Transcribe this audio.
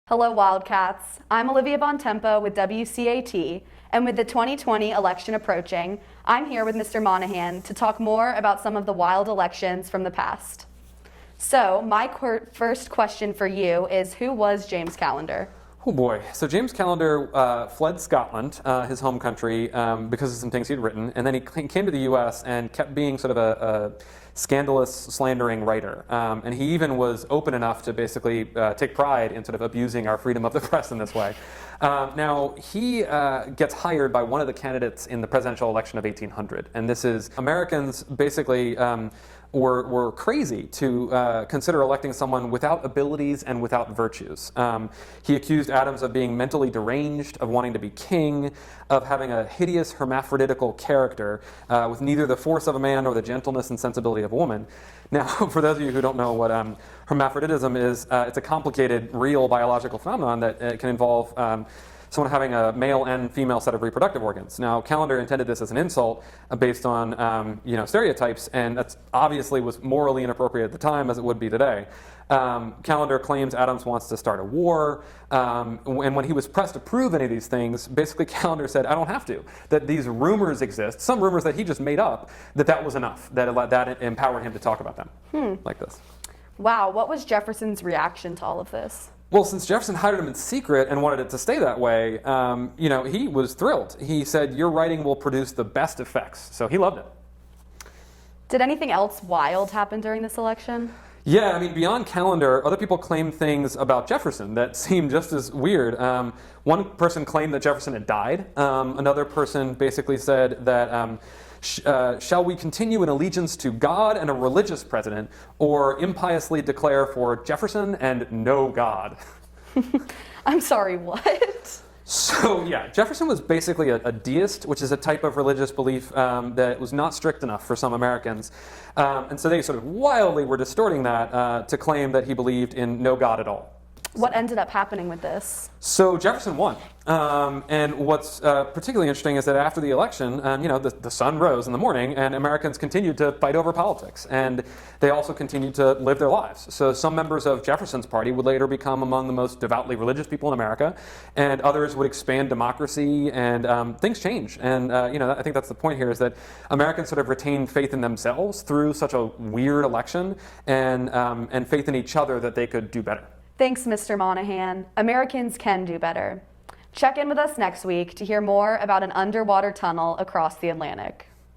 Hello, Wildcats. I'm Olivia Bontempo with WCAT, and with the 2020 election approaching, I'm here with Mr. Monahan to talk more about some of the wild elections from the past. So, my first question for you is, who was James Callender? Oh boy. So James Callender fled Scotland, his home country, because of some things he'd written, and then he came to the U.S. and kept being sort of a scandalous, slandering writer. And he even was open enough to basically take pride in sort of abusing our freedom of the press in this way. Now, he gets hired by one of the candidates in the presidential election of 1800, and this is Americans basically were crazy to consider electing someone without abilities and without virtues. He accused Adams of being mentally deranged, of wanting to be king, of having a hideous hermaphroditical character with neither the force of a man nor the gentleness and sensibility of a woman. Now, for those of you who don't know what hermaphroditism is, it's a complicated, real biological phenomenon that can involve someone having a male and female set of reproductive organs. Now, Callender intended this as an insult based on stereotypes, and that obviously was morally inappropriate at the time, as it would be today. Callender claims Adams wants to start a war, and when he was pressed to prove any of these things, basically Callender said, I don't have to, that these rumors exist, some rumors that he just made up, that was enough, that empowered him to talk about them like this. Wow, what was Jefferson's reaction to all of this? Well, since Jefferson hired him in secret and wanted it to stay that way, he was thrilled. He said, your writing will produce the best effects. So he loved it. Did anything else wild happen during this election? Yeah, I mean, beyond Callender, other people claimed things about Jefferson that seemed just as weird. One person claimed that Jefferson had died. Another person basically said that shall we continue in allegiance to God and a religious president, or impiously declare for Jefferson and no God? I'm sorry, what? So yeah, Jefferson was basically a deist, which is a type of religious belief that was not strict enough for some Americans. And so they sort of wildly were distorting that to claim that he believed in no God at all. What ended up happening with this? So Jefferson won. And what's particularly interesting is that after the election, the sun rose in the morning and Americans continued to fight over politics. And they also continued to live their lives. So some members of Jefferson's party would later become among the most devoutly religious people in America. And others would expand democracy, and things change. And I think that's the point here, is that Americans sort of retained faith in themselves through such a weird election, and faith in each other that they could do better. Thanks, Mr. Monahan. Americans can do better. Check in with us next week to hear more about an underwater tunnel across the Atlantic.